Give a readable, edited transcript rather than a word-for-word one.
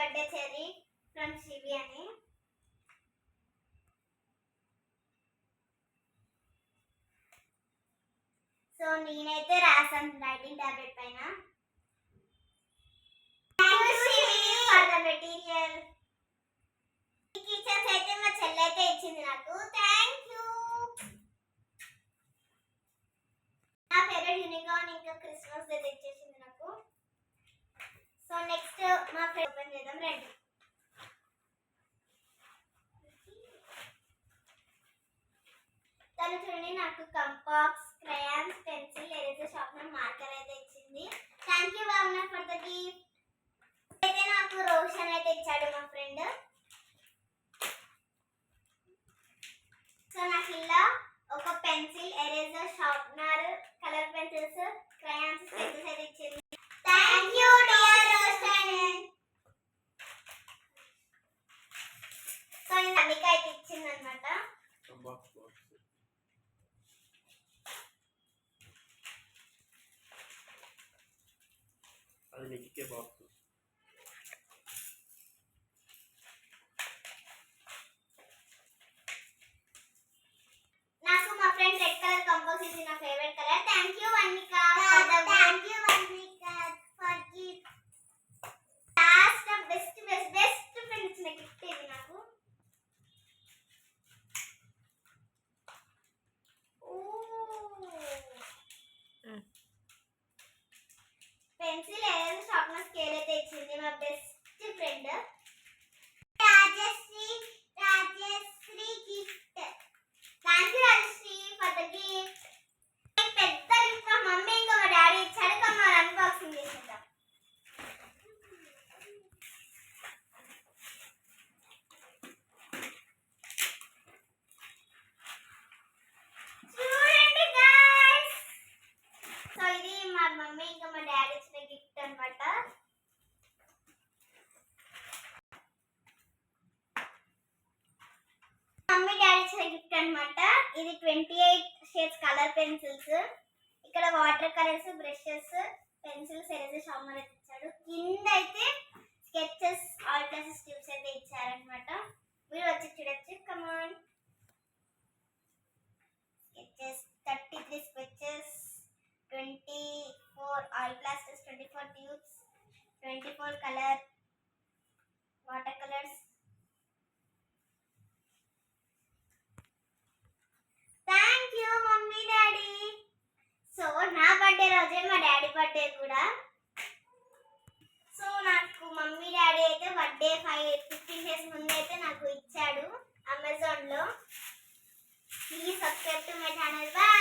Birthday cherry from శివి అని. So నేనైతే రాసాను రైటింగ్ టాబ్లెట్ పైన. మెటీరియల్ ఈ కిచెన్స్ అయితే మా చెల్లి అయితే ఇచ్చింది నాకు. Thank you. నా ఫేవరెట్ యూనికార్న్ ఇంకా క్రిస్మస్ డే తెచ్చేసింది నాకు. సో నెక్స్ట్ మా ఫ్రెండ్ ఓపెన్ చేద్దాం రండి. తను చూడండి నాకు compass, crayons, pencil, eraser, sharpener, marker అయితే ఇచ్చింది. Thank you Bhavana for the gift. అయితే నాకు రోషన్ అయితే ఇచ్చాడు మా ఫ్రెండ్. సో నాకు ఇలా ఒక pencil, eraser, sharpener, colour pencils, crayons, pencils అయితే ఇచ్చింది. Thank you dear Roshan. So ఇది అనిక అయితే ఇచ్చింది అనమాట. అది నీకే బాక్స్. నాకు మా ఫ్రెండ్ రెడ్ కలర్ కంపోజ్ ఇది నా favourite colour. Thank you Vannika. Thank you Vannika for gift. Last best best best friend ఇచ్చిన గిఫ్ట్ ఇది నాకు. పెన్సిల్, ఎరేజర్, షార్ప్నర్, స్కేల్ అయితే ఇచ్చింది మా best friend Rajashree. Rajashree gift. Thank you Rajashree for the gift. పెద్ద గిఫ్ట్ మా మమ్మీ ఇంకా మా డాడీ ఇచ్చాడు. మనం అన్బాక్సింగ్ చేసేద్దాం. చూడండి గైస్. సో ఇది మా మమ్మీ ఇంకా మా డాడీ ఇచ్చిన గిఫ్ట్ అన్నమాట. మమ్మీ డాడీ ఇచ్చిన గిఫ్ట్ అన్నమాట. ఇది 28 షేడ్స్ కలర్ పెన్సిల్స్. ఇక్కడ water colours, brushes, pencils, eraser, sharpener అయితే ఇచ్చాడు. కింద అయితే స్కెచెస్, ఆల్ క్లాసెస్ ట్యూబ్స్ అయితే ఇచ్చారన్నమాట. మీరు వచ్చి చూడొచ్చు. Come on. Sketches 33 sketches, 24 all classes, 24 tubes, 24 colour water colours. Thank you mummy daddy. So నా బర్త్డే రోజే మా డాడీ బర్త్డే కూడా. సో నాకు మమ్మీ డాడీ అయితే బర్త్డే 15 డేస్ ముందు అయితే నాకు ఇచ్చాడు అమెజాన్లో. Please subscribe to my channel. Bye.